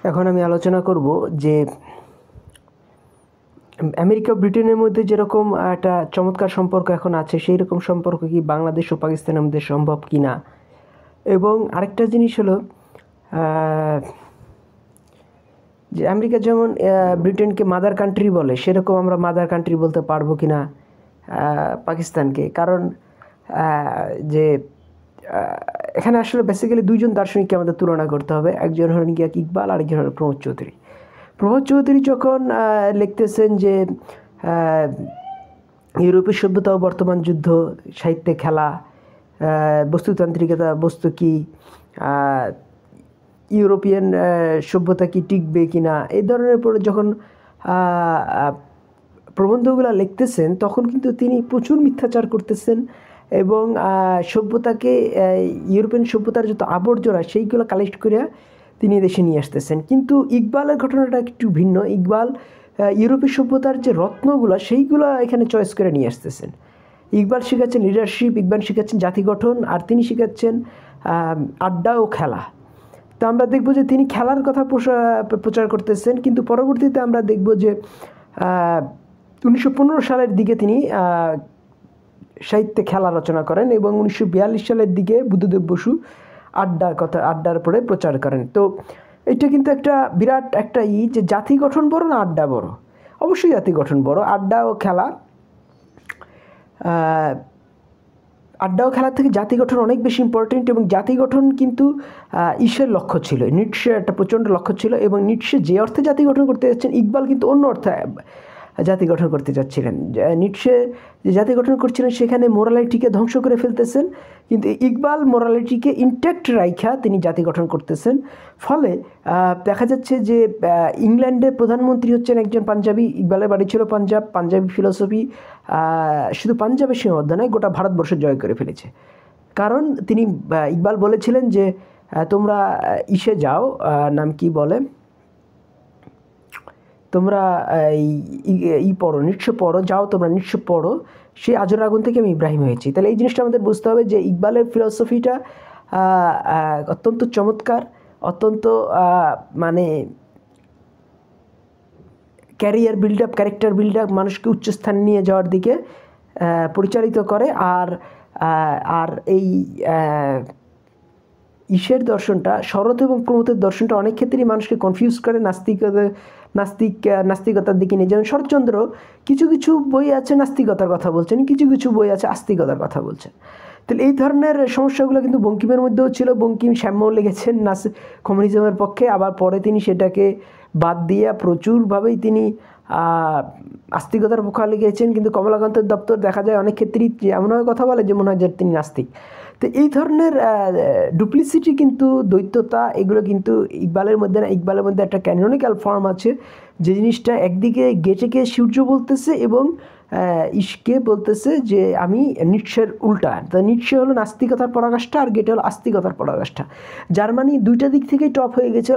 এখন আমি আলোচনা করব যে আমেরিকা ব্রিটেনের মধ্যে যেরকম একটা চমৎকার সম্পর্ক এখন আছে, সেই রকম সম্পর্ক কি বাংলাদেশ ও পাকিস্তানের মধ্যে সম্ভব কি না। এবং আরেকটা জিনিস হলো যে আমেরিকা যেমন ব্রিটেনকে মাদার কান্ট্রি বলে, সেরকম আমরা মাদার কান্ট্রি বলতে পারবো কি না পাকিস্তানকে। কারণ যে এখানে আসলে বেসিক্যালি দুইজন দার্শনিককে আমাদের তুলনা করতে হবে। একজন হলেন গিয়া ইকবাল, আরেকজন হল প্রমোদ চৌধুরী। প্রমোদ চৌধুরী যখন লিখতেছেন যে ইউরোপীয় সভ্যতা ও বর্তমান যুদ্ধ, সাহিত্যে খেলা, বস্তুতান্ত্রিকতা বস্তু কি, ইউরোপিয়ান সভ্যতা কি টিকবে কি না, এই ধরনের উপরে যখন প্রবন্ধগুলো লিখতেছেন, তখন কিন্তু তিনি প্রচুর মিথ্যাচার করতেছেন এবং সভ্যতাকে, ইউরোপিয়ান সভ্যতার যত আবর্জনা সেইগুলো কালেক্ট করে তিনি দেশে নিয়ে আসতেছেন। কিন্তু ইকবালের ঘটনাটা একটু ভিন্ন। ইকবাল ইউরোপীয় সভ্যতার যে রত্নগুলো সেইগুলো এখানে চয়েস করে নিয়ে আসতেছেন। ইকবাল শিখাচ্ছেন লিডারশিপ, ইকবাল শিখাচ্ছেন জাতি গঠন, আর তিনি শিখাচ্ছেন আড্ডা ও খেলা। তো আমরা দেখব যে তিনি খেলার কথা প্রচার করতেছেন, কিন্তু পরবর্তীতে আমরা দেখব যে 1915 সালের দিকে তিনি সাহিত্যে খেলা রচনা করেন এবং 1942 সালের দিকে বুদ্ধদেব বসু আড্ডার পরে প্রচার করেন। তো এটা কিন্তু একটা বিরাট একটা যে জাতি গঠন বড় না আড্ডা বড়? অবশ্যই জাতি গঠন বড়। আড্ডা ও খেলার থেকে জাতি গঠন অনেক বেশি ইম্পর্টেন্ট। এবং জাতি গঠন কিন্তু ঈশের লক্ষ্য ছিল, নিটশের একটা প্রচণ্ড লক্ষ্য ছিল। এবং নিটশে যে অর্থে জাতি গঠন করতে যাচ্ছেন, ইকবাল কিন্তু অন্য অর্থে জাতি গঠন করতে যাচ্ছিলেন। নিটশে যে জাতি গঠন করছিলেন সেখানে মোরালিটিকে ধ্বংস করে ফেলতেছেন, কিন্তু ইকবাল মোরালিটিকে ইনট্যাক্ট রাইখা তিনি জাতি গঠন করতেছেন। ফলে দেখা যাচ্ছে যে ইংল্যান্ডের প্রধানমন্ত্রী হচ্ছেন একজন পাঞ্জাবি। ইকবালের বাড়ি ছিল পাঞ্জাবি ফিলোসফি শুধু পাঞ্জাবের সীমাবদ্ধ নয়, গোটা ভারতবর্ষ জয় করে ফেলেছে। কারণ তিনি ইকবাল বলেছিলেন যে তোমরা ইসে যাও, নাম কি বলে, তোমরা পড়ো, নিশ্চয় পড়ো, যাও তোমরা নিশ্চয় পড়ো, সেই আজর আগুন থেকে আমি ইব্রাহিম হয়েছি। তাহলে এই জিনিসটা আমাদের বুঝতে হবে যে ইকবালের ফিলসফিটা অত্যন্ত চমৎকার, অত্যন্ত মানে career build up, character build up, মানুষকে উচ্চস্থান নিয়ে যাওয়ার দিকে পরিচালিত করে। আর এই ঈশের দর্শনটা, শরৎ এবং প্রমথের দর্শনটা অনেক ক্ষেত্রেই মানুষকে কনফিউজ করে নাস্তিকতার দিকে নিয়ে। যেমন শরৎচন্দ্র কিছু কিছু বই আছে নাস্তিকতার কথা বলছেন, কিছু কিছু বই আছে আস্তিকতার কথা বলছেন। তাহলে এই ধরনের সমস্যাগুলো কিন্তু বঙ্কিমের মধ্যেও ছিল। বঙ্কিম শ্যামও লেগেছেন কমিউনিজমের পক্ষে, আবার পরে তিনি সেটাকে বাদ দিয়ে প্রচুরভাবেই তিনি আস্তিকতার পক্ষে লিখেছেন। কিন্তু কমলাকান্তের দপ্তর দেখা যায় অনেক ক্ষেত্রেই এমনভাবে কথা বলে যে মনে হয় যে তিনি নাস্তিক। তো এই ধরনের ডুপ্লিসিটি কিন্তু, দ্বৈততা, এগুলো কিন্তু ইকবালের মধ্যে না। ইকবালের মধ্যে একটা ক্যানোনিক্যাল ফর্ম আছে, যে জিনিসটা একদিকে গেটেকে সূর্য বলতেছে এবং ইশকে বলতেছে যে আমি নিটশের উল্টা। তো নিটশে হলো নাস্তিকতার পরাকাষ্ঠা আর গেটে হলো আস্তিকতার পরাকাষ্ঠা। জার্মানি দুইটা দিক থেকেই টপ হয়ে গেছে,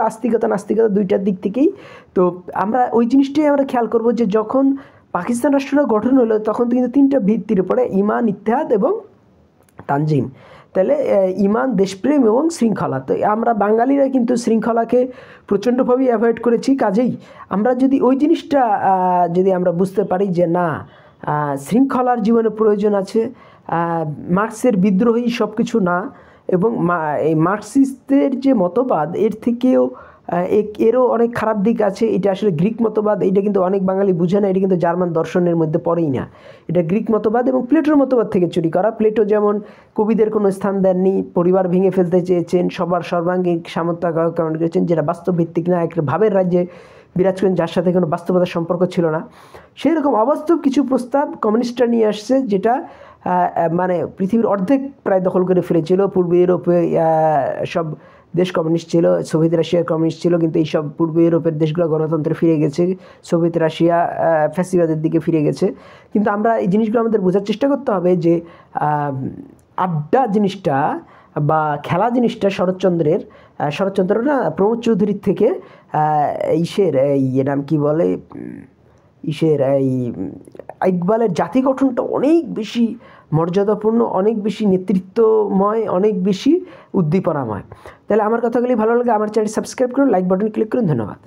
নাস্তিকতা দুইটার দিক থেকেই। তো আমরা ওই জিনিসটাই আমরা খেয়াল করব যে যখন পাকিস্তান রাষ্ট্রটা গঠন হলো, তখন কিন্তু তিনটা ভিত্তির উপরে, ঈমান, ইত্তেহাদ এবং তানজিম। তাহলে ঈমান, দেশপ্রেম এবং শৃঙ্খলা। তো আমরা বাঙালিরা কিন্তু শৃঙ্খলাকে প্রচণ্ডভাবেই অ্যাভয়েড করেছি। কাজেই আমরা যদি ওই জিনিসটা যদি আমরা বুঝতে পারি যে না, শৃঙ্খলার জীবনে প্রয়োজন আছে, মার্ক্সের বিদ্রোহী সব কিছু না, এবং এই মার্ক্সিস্টদের যে মতবাদ এর থেকেও এরও অনেক খারাপ দিক আছে। এটা আসলে গ্রিক মতবাদ, এটা কিন্তু অনেক বাঙালি বুঝে না। এটা কিন্তু জার্মান দর্শনের মধ্যে পড়েই না, এটা গ্রিক মতবাদ এবং প্লেটোর মতবাদ থেকে চুরি করা। প্লেটো যেমন কবিদের কোনো স্থান দেননি, পরিবার ভেঙে ফেলতে চেয়েছেন, সবার সর্বাঙ্গীন সামর্থ্য কামনা করেছেন, যেটা বাস্তবভিত্তিক না, একটা ভাবের রাজ্যে বিরাজ করেন যার সাথে কোনো বাস্তবতার সম্পর্ক ছিল না। সেই রকম অবাস্তব কিছু প্রস্তাব কমিউনিস্টরা নিয়ে আসছে, যেটা মানে পৃথিবীর অর্ধেক প্রায় দখল করে ফেলেছিল। পূর্ব ইউরোপে সব দেশ কমিউনিস্ট ছিল, সোভিয়েত রাশিয়া কমিউনিস্ট ছিল, কিন্তু এই সব পূর্ব ইউরোপের দেশগুলো গণতন্ত্রে ফিরে গেছে, সোভিয়েত রাশিয়া ফ্যাসিবাদের দিকে ফিরে গেছে। কিন্তু আমরা এই জিনিসগুলো আমাদের বোঝার চেষ্টা করতে হবে যে আড্ডা জিনিসটা বা খেলা জিনিসটা শরৎচন্দ্র না, প্রমোদ চৌধুরীর থেকে নাম কি বলে, এই ইকবালের জাতি গঠনটা অনেক বেশি মর্যাদাপূর্ণ, অনেক বেশি নেতৃত্বময়, অনেক বেশি উদ্দীপনাময়। তাহলে আমার কথাগুলি ভালো লাগে, আমার চ্যানেল সাবস্ক্রাইব করুন, লাইক বাটন ক্লিক করুন। ধন্যবাদ।